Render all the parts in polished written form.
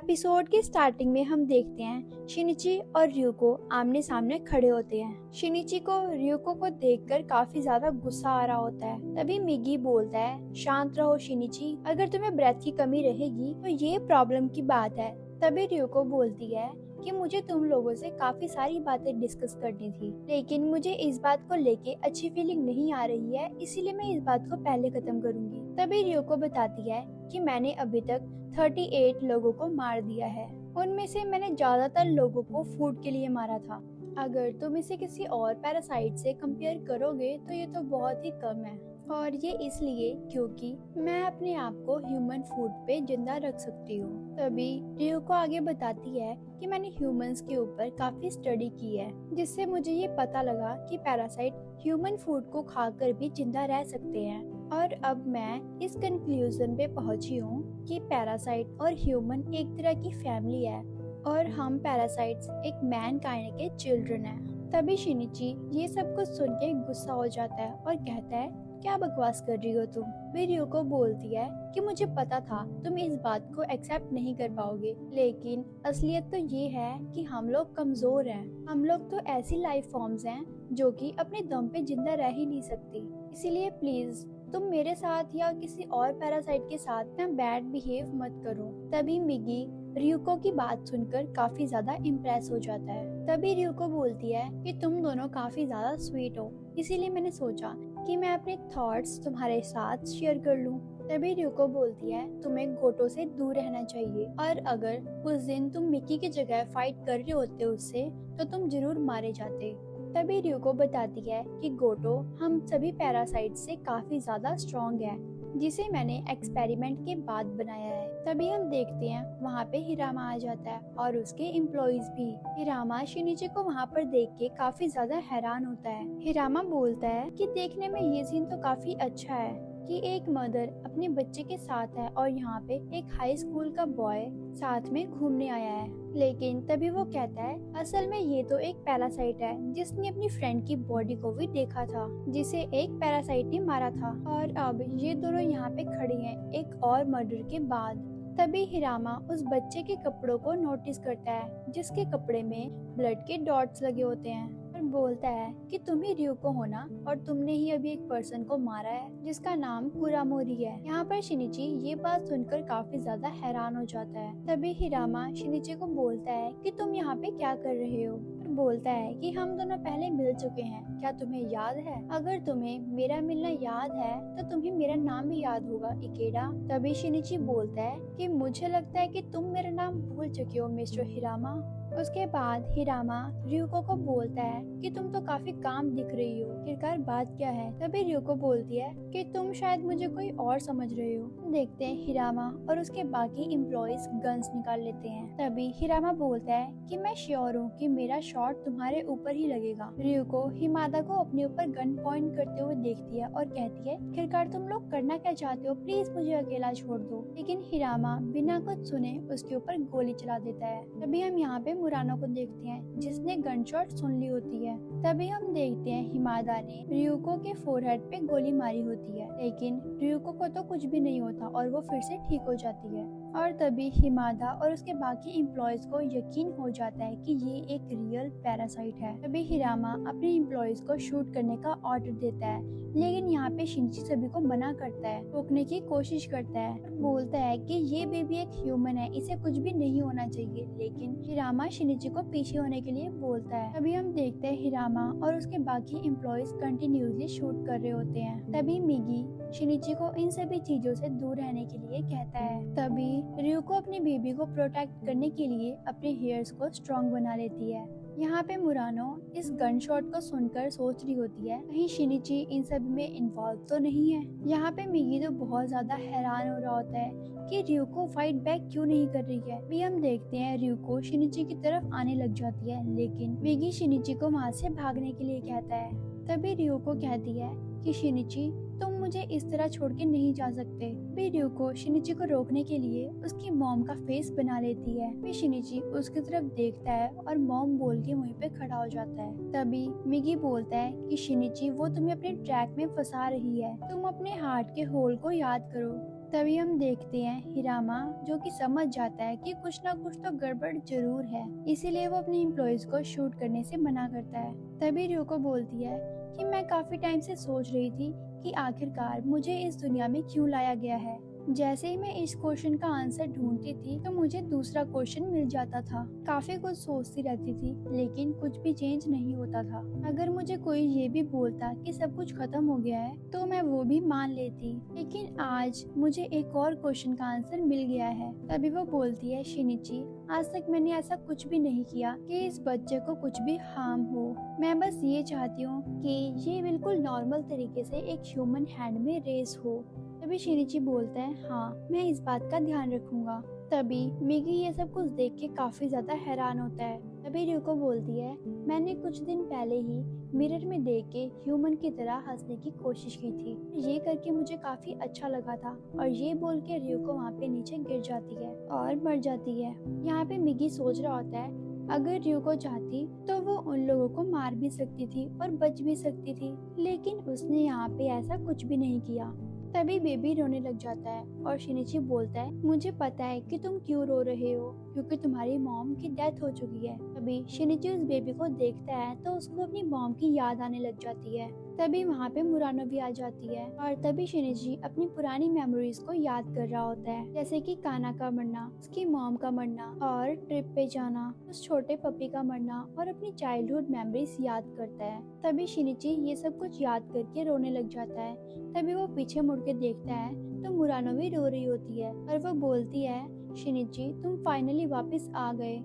Episode के starting में हम देखते हैं शिनिची और ryuko आमने सामने खड़े होते हैं। शिनिची को ryuko को देखकर काफी ज्यादा गुस्सा आ रहा होता है। तभी मिगी बोलता है, शांत रहो शिनिची, अगर तुम्हें ब्रेथ की कमी रहेगी तो ये प्रॉब्लम की बात है। तभी ryuko बोलती है कि मुझे तुम लोगों से काफी सारी बातें डिस्कस करनी थी, लेकिन मुझे इस बात को लेके अच्छी फीलिंग नहीं आ रही है, इसीलिए मैं इस बात को पहले खत्म करूंगी। तभी ryuko बताती है कि मैंने अभी तक 38 लोगों को मार दिया है। उनमें से मैंने ज्यादातर लोगों को फूड के लिए मारा था। अगर तुम इसे किसी और पैरासाइट से कंपेयर करोगे तो ये तो बहुत ही कम है, और ये इसलिए क्योंकि मैं अपने आप को ह्यूमन फूड पे जिंदा रख सकती हूँ। तभी ryuko आगे बताती है कि मैंने ह्यूमंस के ऊपर काफी स्टडी की है, जिससे मुझे ये पता लगा कि पैरासाइट ह्यूमन फूड को खाकर भी जिंदा रह सकते हैं। और अब मैं इस कंक्लूजन पे पहुंची हूँ कि पैरासाइट और ह्यूमन एक तरह की फैमिली है, और हम पैरासाइट्स एक मैनकाइंड के चिल्ड्रन हैं। तभी शिनिची ये सब कुछ सुन के गुस्सा हो जाता है और कहता है, क्या बकवास कर रही हो तुम। फिर ryuko बोलती है कि मुझे पता था तुम इस बात को एक्सेप्ट नहीं कर पाओगे, लेकिन असलियत तो ये है कि हम लोग कमजोर हैं। हम लोग तो ऐसी लाइफ फॉर्म्स हैं जो कि अपने दम पे जिंदा रह ही नहीं सकती, इसीलिए प्लीज तुम मेरे साथ या किसी और पैरासाइट के साथ ना बैड बिहेव मत करो। तभी मिगी ryuko की बात सुनकर काफी ज्यादा इम्प्रेस हो जाता है। तभी ryuko बोलती है कि तुम दोनों काफी ज्यादा स्वीट हो, इसीलिए मैंने सोचा कि मैं अपने थॉट्स तुम्हारे साथ शेयर कर लूं। तभी ryuko बोलती है, तुम्हें गोटो से दूर रहना चाहिए, और अगर उस दिन तुम मिकी की जगह फाइट कर रहे होते उससे तो तुम जरूर मारे जाते। तभी ryuko बताती है कि गोटो हम सभी पैरासाइट से काफी ज्यादा स्ट्रॉन्ग है, जिसे मैंने एक्सपेरिमेंट के बाद बनाया है। तभी हम देखते हैं वहाँ पे हिरामा आ जाता है और उसके एम्प्लॉइज भी। हिरामा शिनिची को वहाँ पर देख के काफी ज्यादा हैरान होता है। हिरामा बोलता है कि देखने में ये सीन तो काफी अच्छा है कि एक मदर अपने बच्चे के साथ है और यहाँ पे एक हाई स्कूल का बॉय साथ में घूमने आया है। लेकिन तभी वो कहता है, असल में ये तो एक पैरासाइट है जिसने अपनी फ्रेंड की बॉडी को भी देखा था, जिसे एक पैरासाइट ने मारा था, और अब ये दोनों यहाँ पे खड़ी हैं एक और मर्डर के बाद। तभी हिरामा उस बच्चे के कपड़ों को नोटिस करता है, जिसके कपड़े में ब्लड के डॉट्स लगे होते हैं, और बोलता है कि तुम ही ryuko हो ना, और तुमने ही अभी एक पर्सन को मारा है जिसका नाम कुरामोरी है। यहाँ पर शिनिची ये बात सुनकर काफी ज्यादा हैरान हो जाता है। तभी हिरामा शिनिची को बोलता है कि तुम यहाँ पे क्या कर रहे हो, और बोलता है कि हम दोनों पहले मिल चुके हैं, क्या तुम्हें याद है? अगर तुम्हें मेरा मिलना याद है तो तुम्हें मेरा नाम भी याद होगा, इकेडा। तभी शिनिची बोलता है कि मुझे लगता है कि तुम मेरा नाम भूल चुके हो मिस्टर हिरामा। उसके बाद हिरामा ryuko को बोलता है कि तुम तो काफी काम दिख रही हो, आखिरकार बात क्या है? तभी ryuko बोलती है कि तुम शायद मुझे कोई और समझ रहे हो। देखते हैं हिरामा और उसके बाकी एम्प्लॉइज गन्स निकाल लेते हैं। तभी हिरामा बोलता है कि मैं श्योर हूँ कि मेरा शॉट तुम्हारे ऊपर ही लगेगा। ryuko हिमादा को अपने ऊपर गन पॉइंट करते हुए देखती है और कहती है, आखिरकार तुम लोग करना क्या चाहते हो, प्लीज मुझे अकेला छोड़ दो। लेकिन हिरामा बिना कुछ सुने उसके ऊपर गोली चला देता है। तभी हम यहाँ पे मुरानो को देखते हैं जिसने गनशॉट सुन ली होती है। तभी हम देखते हैं हिमादा ने ryuko के फोरहेड पे गोली मारी होती है, लेकिन ryuko को तो कुछ भी नहीं होता और वो फिर से ठीक हो जाती है। और तभी हिमादा और उसके बाकी एम्प्लॉइज को यकीन हो जाता है कि ये एक रियल पैरासाइट है। तभी हिरामा अपने एम्प्लॉइज को शूट करने का ऑर्डर देता है, लेकिन यहाँ पे शिनिची सभी को मना करता है, रोकने की कोशिश करता है और बोलता है कि ये बेबी एक ह्यूमन है, इसे कुछ भी नहीं होना चाहिए। लेकिन हिरामा शिनिची को पीछे होने के लिए बोलता है। तभी हम देखते हैं हिरामा और उसके बाकी एम्प्लॉइज कंटिन्यूसली शूट कर रहे होते हैं। तभी मिगी शिनिची को इन सभी चीजों से दूर रहने के लिए कहता है। तभी ryuko अपनी बेबी को प्रोटेक्ट करने के लिए अपने हेयर्स को स्ट्रॉन्ग बना लेती है। यहाँ पे मुरानो इस गन शॉट को सुनकर सोच रही होती है, कहीं शिनिची इन सब में इन्वॉल्व तो नहीं है। यहाँ पे मिगी तो बहुत ज्यादा हैरान हो रहा होता है कि ryuko फाइट बैक क्यों नहीं कर रही है। भी हम देखते हैं ryuko शिनिची की तरफ आने लग जाती है, लेकिन मिगी शिनिची को वहाँ से भागने के लिए कहता है। तभी ryuko कहती है कि शिनिची तुम मुझे इस तरह छोड़ के नहीं जा सकते। फिर ryuko शिनिची को रोकने के लिए उसकी मॉम का फेस बना लेती है। फिर शिनिची उसकी तरफ देखता है और मॉम बोल के वहीं पे खड़ा हो जाता है। तभी मिगी बोलता है कि शिनिची वो तुम्हें अपने ट्रैक में फंसा रही है, तुम अपने हार्ट के होल को याद करो। तभी हम देखते हैं हिरामा जो कि समझ जाता है कि कुछ ना कुछ तो गड़बड़ जरूर है, इसीलिए वो अपने एम्प्लॉयज को शूट करने से मना करता है। तभी रियोको बोलती है कि मैं काफी टाइम से सोच रही थी कि आखिरकार मुझे इस दुनिया में क्यों लाया गया है। जैसे ही मैं इस क्वेश्चन का आंसर ढूंढती थी तो मुझे दूसरा क्वेश्चन मिल जाता था। काफी कुछ सोचती रहती थी लेकिन कुछ भी चेंज नहीं होता था। अगर मुझे कोई ये भी बोलता कि सब कुछ खत्म हो गया है तो मैं वो भी मान लेती, लेकिन आज मुझे एक और क्वेश्चन का आंसर मिल गया है। तभी वो बोलती है, शिनिची, आज तक मैंने ऐसा कुछ भी नहीं किया कि इस बच्चे को कुछ भी हार्म हो। मैं बस ये चाहती हूँ कि ये बिल्कुल नॉर्मल तरीके से एक ह्यूमन हैंड में रेस हो। तभी शिनिची बोलता है, हाँ मैं इस बात का ध्यान रखूंगा। तभी मिगी ये सब कुछ देख के काफी ज्यादा हैरान होता है। तभी रियोको बोलती है, मैंने कुछ दिन पहले ही मिरर में देख के ह्यूमन की तरह हंसने की कोशिश की थी। ये करके मुझे काफी अच्छा लगा था। और ये बोल के रियोको वहाँ पे नीचे गिर जाती है और मर जाती है। यहाँ पे मिगी सोच रहा होता है अगर रियोको चाहती तो वो उन लोगों को मार भी सकती थी और बच भी सकती थी, लेकिन उसने यहाँ पे ऐसा कुछ भी नहीं किया। तभी बेबी रोने लग जाता है और शिनिची बोलता है, मुझे पता है कि तुम क्यों रो रहे हो, क्योंकि तुम्हारी मॉम की डेथ हो चुकी है। तभी शिनिची उस बेबी को देखता है तो उसको अपनी मॉम की याद आने लग जाती है। तभी वहाँ पे मुरानो भी आ जाती है और तभी शिनिची अपनी पुरानी मेमोरीज को याद कर रहा होता है, जैसे कि काना का मरना, उसकी मॉम का मरना और ट्रिप पे जाना, उस छोटे पपी का मरना और अपनी चाइल्डहुड मेमोरीज याद करता है। तभी शिनिची ये सब कुछ याद करके रोने लग जाता है। तभी वो पीछे मुड़ के देखता है तो मुरानो भी रो रही होती है और वो बोलती है, शिनिची तुम फाइनली वापस आ गए।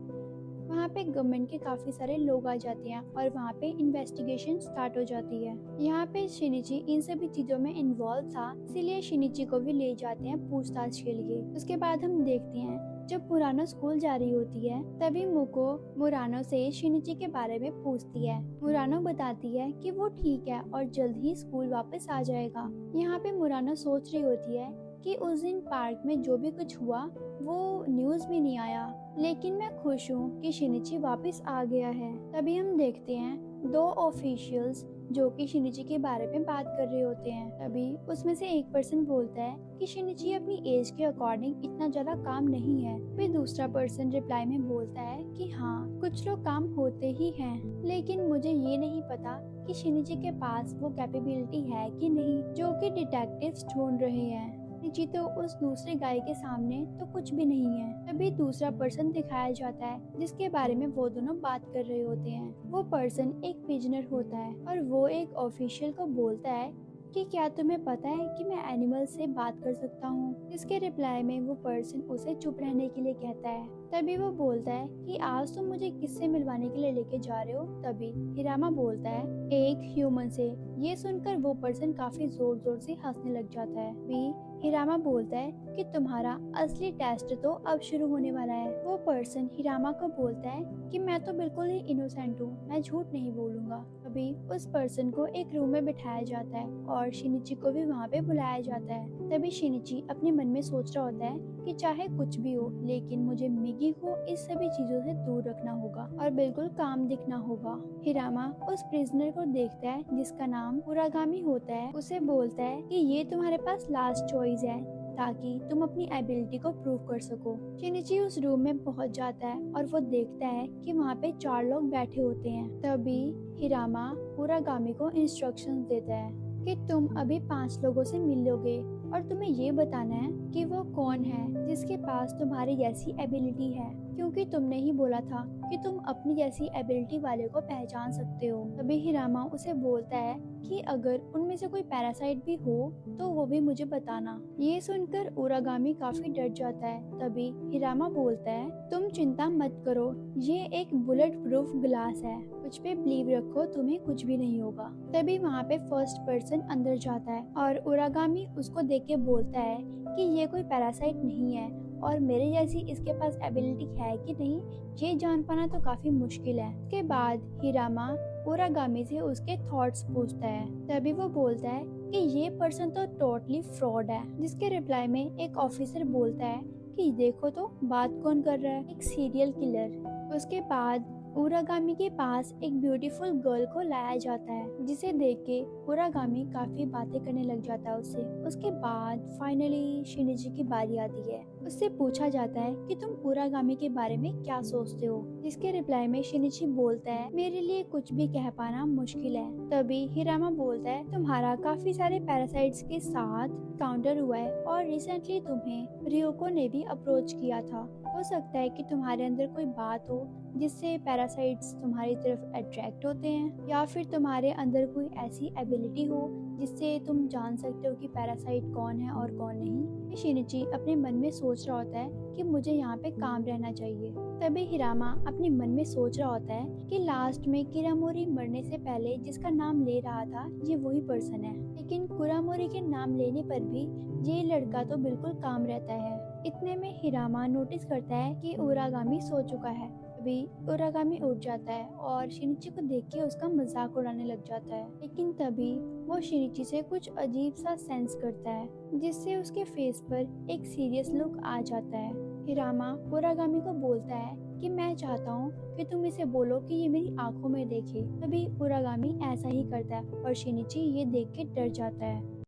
वहाँ पे गवर्नमेंट के काफी सारे लोग आ जाते हैं और वहाँ पे इन्वेस्टिगेशन स्टार्ट हो जाती है। यहाँ पे शिनिची इन सभी चीजों में इन्वॉल्व था, इसीलिए शिनिची को भी ले जाते हैं पूछताछ के लिए। उसके बाद हम देखते हैं जब मुरानो स्कूल जा रही होती है तभी मुको मुरानो से शिनिची के बारे में पूछती है। मुरानो बताती है कि वो ठीक है और जल्द ही स्कूल वापस आ जाएगा। यहाँ पे मुरानो सोच रही होती है कि उस दिन पार्क में जो भी कुछ हुआ वो न्यूज में नहीं आया, लेकिन मैं खुश हूँ कि शिनिची वापस आ गया है। तभी हम देखते हैं दो ऑफिशियल्स जो कि शिनिची के बारे में बात कर रहे होते हैं। तभी उसमें से एक पर्सन बोलता है कि शिनिची अपनी एज के अकॉर्डिंग इतना ज्यादा काम नहीं है। फिर दूसरा पर्सन रिप्लाई में बोलता है कि हाँ कुछ लोग काम होते ही हैं, लेकिन मुझे ये नहीं पता कि शिनिची के पास वो कैपेबिलिटी है कि नहीं जो कि डिटेक्टिव्स ढूंढ रहे हैं। शिनिची तो उस दूसरे गाय के सामने तो कुछ भी नहीं है। तभी दूसरा पर्सन दिखाया जाता है जिसके बारे में वो दोनों बात कर रहे होते हैं। वो पर्सन एक पिजनर होता है और वो एक ऑफिशियल को बोलता है कि क्या तुम्हें पता है कि मैं एनिमल से बात कर सकता हूँ। इसके रिप्लाई में वो पर्सन उसे चुप रहने के लिए कहता है। तभी वो बोलता है कि आज तुम मुझे किससे मिलवाने के लिए लेके जा रहे हो। तभी हिरामा बोलता है, एक ह्यूमन से। ये सुनकर वो पर्सन काफी जोर जोर से हंसने लग जाता है। भी हिरामा बोलता है कि तुम्हारा असली टेस्ट तो अब शुरू होने वाला है। वो पर्सन हिरामा को बोलता है कि मैं तो बिल्कुल ही इनोसेंट हूँ, मैं झूठ नहीं बोलूंगा। अभी उस पर्सन को एक रूम में बिठाया जाता है और शिनिची को भी वहाँ पे बुलाया जाता है। तभी शिनिची अपने मन में सोच रहा होता है कि चाहे कुछ भी हो, लेकिन मुझे मिगी को इस सभी चीजों से दूर रखना होगा और बिल्कुल काम दिखना होगा। हिरामा उस प्रिजनर को देखता है जिसका नाम उरागामी होता है। उसे बोलता है कि ये तुम्हारे पास लास्ट चॉइस है ताकि तुम अपनी एबिलिटी को प्रूव कर सको। शिनिची उस रूम में पहुंच जाता है और वो देखता है कि वहाँ पे 4 लोग बैठे होते हैं। तभी हिरामा उरागामी को इंस्ट्रक्शंस देता है कि तुम अभी 5 लोगों से मिलोगे और तुम्हें ये बताना है कि वो कौन है जिसके पास तुम्हारी जैसी एबिलिटी है, क्योंकि तुमने ही बोला था कि तुम अपनी जैसी एबिलिटी वाले को पहचान सकते हो। तभी हिरामा उसे बोलता है कि अगर उनमें से कोई पैरासाइट भी हो तो वो भी मुझे बताना। ये सुनकर उरागामी काफी डर जाता है। तभी हिरामा बोलता है, तुम चिंता मत करो, ये एक बुलेट प्रूफ ग्लास है, मुझ पे बिलीव रखो, तुम्हें कुछ भी नहीं होगा। तभी वहाँ पे फर्स्ट पर्सन अंदर जाता है और उरागामी उसको देख के बोलता है कि ये कोई पैरासाइट नहीं है और मेरे जैसी इसके पास एबिलिटी है कि नहीं ये जान पाना तो काफी मुश्किल है। उसके बाद हिरामा उरागामी से उसके थॉट्स पूछता है। तभी वो बोलता है कि ये पर्सन तो टोटली फ्रॉड है। जिसके रिप्लाई में एक ऑफिसर बोलता है कि देखो तो बात कौन कर रहा है, एक सीरियल किलर। उसके बाद उरागामी के पास एक ब्यूटीफुल गर्ल को लाया जाता है, जिसे देख के उरागामी काफी बातें करने लग जाता है उससे। उसके बाद फाइनली शिनिची की बारी आती है। उससे पूछा जाता है कि तुम उरागामी के बारे में क्या सोचते हो, जिसके रिप्लाई में शिनिची बोलता है मेरे लिए कुछ भी कह पाना मुश्किल है। तभी हिरामा बोलता है तुम्हारा काफी सारे पैरासाइट्स के साथ काउंटर हुआ है और रिसेंटली तुम्हें रियोको ने भी अप्रोच किया था। हो सकता है कि तुम्हारे अंदर कोई बात हो जिससे पैरासाइट्स तुम्हारी तरफ अट्रैक्ट होते हैं, या फिर तुम्हारे अंदर कोई ऐसी एबिलिटी हो जिससे तुम जान सकते हो कि पैरासाइट कौन है और कौन नहीं। शिनिची अपने मन में सोच रहा होता है कि मुझे यहाँ पे काम रहना चाहिए। तभी हिरामा अपने मन में सोच रहा होता है कि लास्ट में किरामोरी मरने से पहले जिसका नाम ले रहा था ये वही पर्सन है, लेकिन कुरामोरी के नाम लेने पर भी ये लड़का तो बिल्कुल काम रहता है। इतने में हिरामा नोटिस करता है कि उरागामी सो चुका है। तभी उरागामी उठ जाता है और शिनिची को देख के उसका मजाक उड़ाने लग जाता है, लेकिन तभी वो शिनिची से कुछ अजीब सा सेंस करता है, जिससे उसके फेस पर एक सीरियस लुक आ जाता है। हिरामा उरागामी को बोलता है कि मैं चाहता हूँ कि तुम इसे बोलो कि ये मेरी आंखों में देखे। तभी उरागामी ऐसा ही करता है और शिनिची ये देख के डर जाता है।